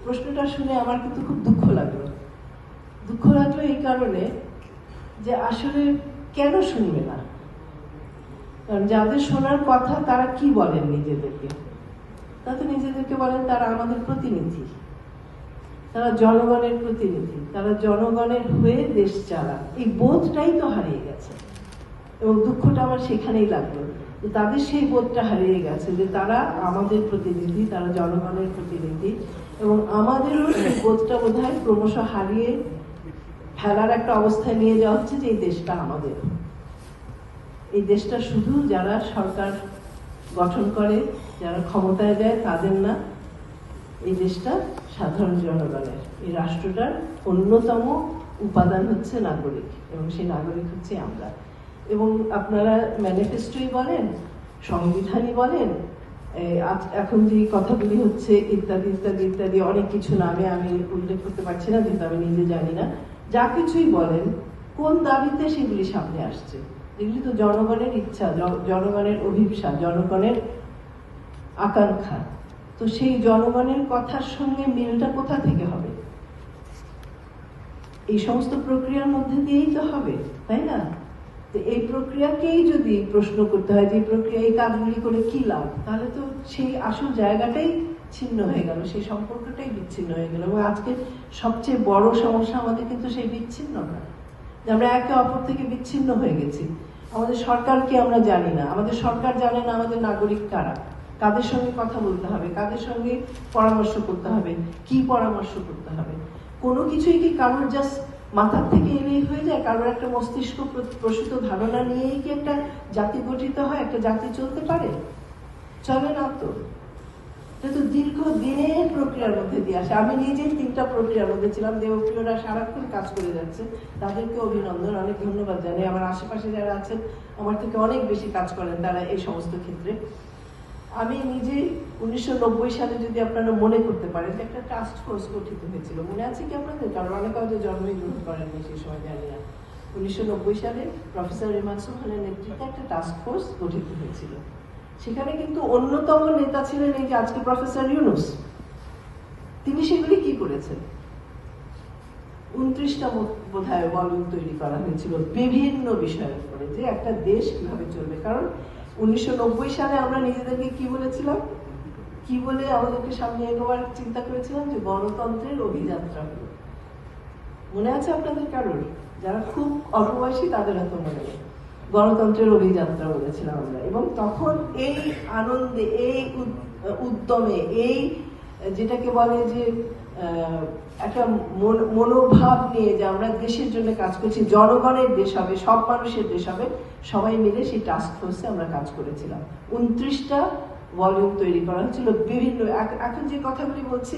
প্রশ্নটা শুনে আমার কিন্তু খুব দুঃখ লাগলো এই কারণে যে আসলে কেন শুনবে না? কারণ যাদের শোনার কথা তারা কি বলেন নিজেদেরকে? তারা তো নিজেদেরকে বলেন তারা আমাদের প্রতিনিধি, তারা জনগণের প্রতিনিধি, তারা জনগণের হয়ে দেশ চালান। এই বোধটাই তো হারিয়ে গেছে এবং দুঃখটা আমার সেখানেই লাগলো যে তাদের সেই বোধটা হারিয়ে গেছে যে তারা আমাদের প্রতিনিধি, তারা জনগণের প্রতিনিধি, এবং আমাদেরও সেই বোধটা বোধহয় ক্রমশ হারিয়ে ফেলার একটা অবস্থায় নিয়ে যাওয়া হচ্ছে যে এই দেশটা আমাদের। এই দেশটা শুধু যারা সরকার গঠন করে, যারা ক্ষমতায় যায় তাদের না, এই দেশটা সাধারণ জনগণের। এই রাষ্ট্রটার অন্যতম উপাদান হচ্ছে নাগরিক, এবং সেই নাগরিক হচ্ছে আমরা। এবং আপনারা ম্যানিফেস্টোই বলেন, সংবিধানই বলেন, এখন যে কথাগুলি হচ্ছে ইত্যাদি ইত্যাদি ইত্যাদি অনেক কিছু নামে আমি উল্লেখ করতে পারছি না, যেহেতু আমি নিজে জানি না, যা কিছুই বলেন কোন দাবিতে সেগুলি সামনে আসছে? এগুলি তো জনগণের ইচ্ছা, জনগণের অভিপ্সা, জনগণের আকাঙ্ক্ষা। তো সেই জনগণের কথার সঙ্গে মিলটা কোথা থেকে হবে? এই সমস্ত প্রক্রিয়ার মধ্যে দিয়েই তো হবে, তাই না? তো এই প্রক্রিয়াকেই যদি প্রশ্ন করতে হয় যে প্রক্রিয়া এই কাজগুলি করে কি লাভ, তাহলে তো সেই আসল জায়গাটাই ছিন্ন হয়ে গেল, সেই সম্পর্কটাই বিচ্ছিন্ন হয়ে গেল। এবং আজকে সবচেয়ে বড় সমস্যা আমাদের কিন্তু সেই বিচ্ছিন্নতা, যে আমরা একে অপর থেকে বিচ্ছিন্ন হয়ে গেছি। আমাদের সরকারকে আমরা জানি না, আমাদের সরকার জানে না আমাদের নাগরিক কারা, কাদের সঙ্গে কথা বলতে হবে, কাদের সঙ্গে পরামর্শ করতে হবে, কি পরামর্শ করতে হবে। কোনো কিছুই কি কারোর জাস্ট মাথার থেকে এলেই হয়ে যায়? কারোর একটা মস্তিষ্ক প্রসূত ধারণা নিয়েই কি একটা জাতি গঠিত হয়, একটা জাতি চলতে পারে? চলে না তো। এটা তো দীর্ঘ দিনের প্রক্রিয়ার মধ্যে দিয়ে আসে। আমি নিজেই 3টা প্রক্রিয়ার মধ্যে ছিলাম। দেবপ্রিয়রা সারাক্ষণ কাজ করে যাচ্ছে, তাদেরকে অভিনন্দন, অনেক ধন্যবাদ জানাই। আমার আশেপাশে যারা আছেন আমার থেকে অনেক বেশি কাজ করেন তারা এই সমস্ত ক্ষেত্রে। আমি নিজে 1990 সালে, যদি আপনারা মনে করতে পারেন, একটা টাস্ক ফোর্স গঠিত হয়েছিল, মনে আছে কি আপনাদের? কারণ অনেকে হয়তো জন্মই গ্রহণ করেননি সেই সময়, জানি না। 1990 সালে প্রফেসর রিমান সোহানের নেতৃত্বে একটা টাস্ক ফোর্স গঠিত হয়েছিল। সেখানে কিন্তু অন্যতম নেতা ছিলেন এই যে আজকে প্রফেসর ইউনুস। তিনি সেগুলি কি করেছেন? 29টা বোধহয় ভলিউম তৈরি করা হয়েছিল বিভিন্ন বিষয়ের উপরে, যে একটা দেশ কিভাবে চলবে। কারণ 1990 সালে আমরা নিজেদেরকে কি বলেছিলাম, কি বলে আমাদেরকে সামনে এগোবার চিন্তা করেছিলাম? যে গণতন্ত্রের অভিযাত্রা হলো। মনে আছে আপনাদের কারোর? যারা খুব অল্প বয়সী তাদের হয়তো মনে নেই। গণতন্ত্রের অভিযাত্রা বলেছিলাম আমরা। এবং তখন এই আনন্দে, এই উদ্যমে, এই যেটাকে বলে যে একটা মনোভাব নিয়ে যে আমরা দেশের জন্য কাজ করছি, জনগণের দেশ হবে, সব মানুষের দেশ হবে, সবাই মিলে সেই টাস্ক ফোর্সে আমরা কাজ করেছিলাম। 29টা ভলিউম তৈরি করা হয়েছিল বিভিন্ন। এখন যে কথাগুলি বলছি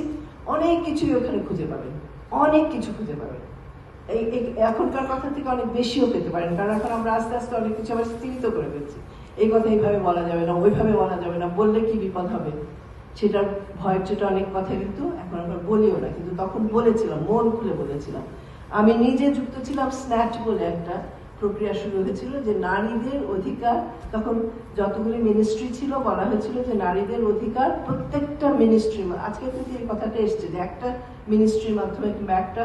অনেক কিছুই ওখানে খুঁজে পাবেন, অনেক কিছু খুঁজে পাবেন। এই এখনকার কথা থেকে অনেক বেশিও পেতে পারেন, কারণ এখন আমরা আস্তে আস্তে অনেক কিছু আবার স্থিরিত করে ফেলছি। এই কথা এইভাবে বলা যাবে না, ওইভাবে বলা যাবে না, বললে কি বিপদ হবে সেটার ভয়ের চেয়ে অনেক কথা কিন্তু এখন আমরা বলিও না, কিন্তু তখন বলেছিলাম, মন খুলে বলেছিলাম। আমি নিজে যুক্ত ছিলাম। স্ন্যাচ বলে একটা প্রক্রিয়া শুরু হয়েছিল, যে নারীদের অধিকার, তখন যতগুলি মিনিস্ট্রি ছিল বলা হয়েছিল যে নারীদের অধিকার প্রত্যেকটা মিনিস্ট্রি, আজকে কিন্তু এই কথাটা এসছে যে একটা মিনিস্ট্রির মাধ্যমে কিংবা একটা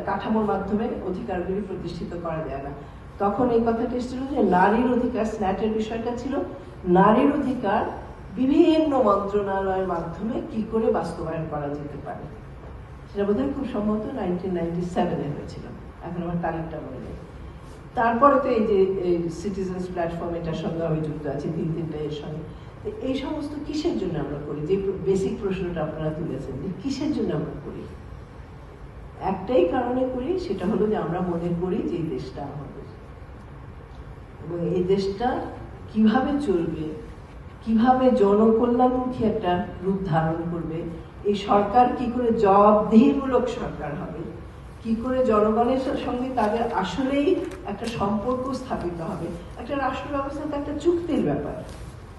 কাঠামোর মাধ্যমে অধিকারগুলি প্রতিষ্ঠিত করা যায় না। তখন এই কথাটা এসেছিল যে নারীর অধিকার, স্ন্যাটের বিষয়টা ছিল নারীর অধিকার বিভিন্ন মন্ত্রণালয়ের মাধ্যমে কি করে বাস্তবায়ন করা যেতে পারে। সেটা বোধহয় খুব সম্ভবত 1997-এ হয়েছিল, এখন আমার তারিখটা মনে নেই। তারপরে তো এই যে সিটিজেন্স প্ল্যাটফর্ম, এটার সঙ্গে আমি যুক্ত আছি, 3টা এর সঙ্গে। এই সমস্ত কিসের জন্য আমরা করি? যে বেসিক প্রশ্নটা আপনারা তুলেছেন, যে কিসের জন্য আমরা করি? একটাই কারণে করি, সেটা হলো যে আমরা মনে করি যে এই দেশটা আমাদের, এবং এই দেশটা কিভাবে চলবে, কিভাবে জনকল্যাণমুখী একটা রূপ ধারণ করবে, এই সরকার কি করে জবাবদিহিমূলক সরকার হবে, কি করে জনগণের সঙ্গে তাদের আসলেই একটা সম্পর্ক স্থাপিত হবে। একটা রাষ্ট্র ব্যবস্থা তো একটা চুক্তির ব্যাপার।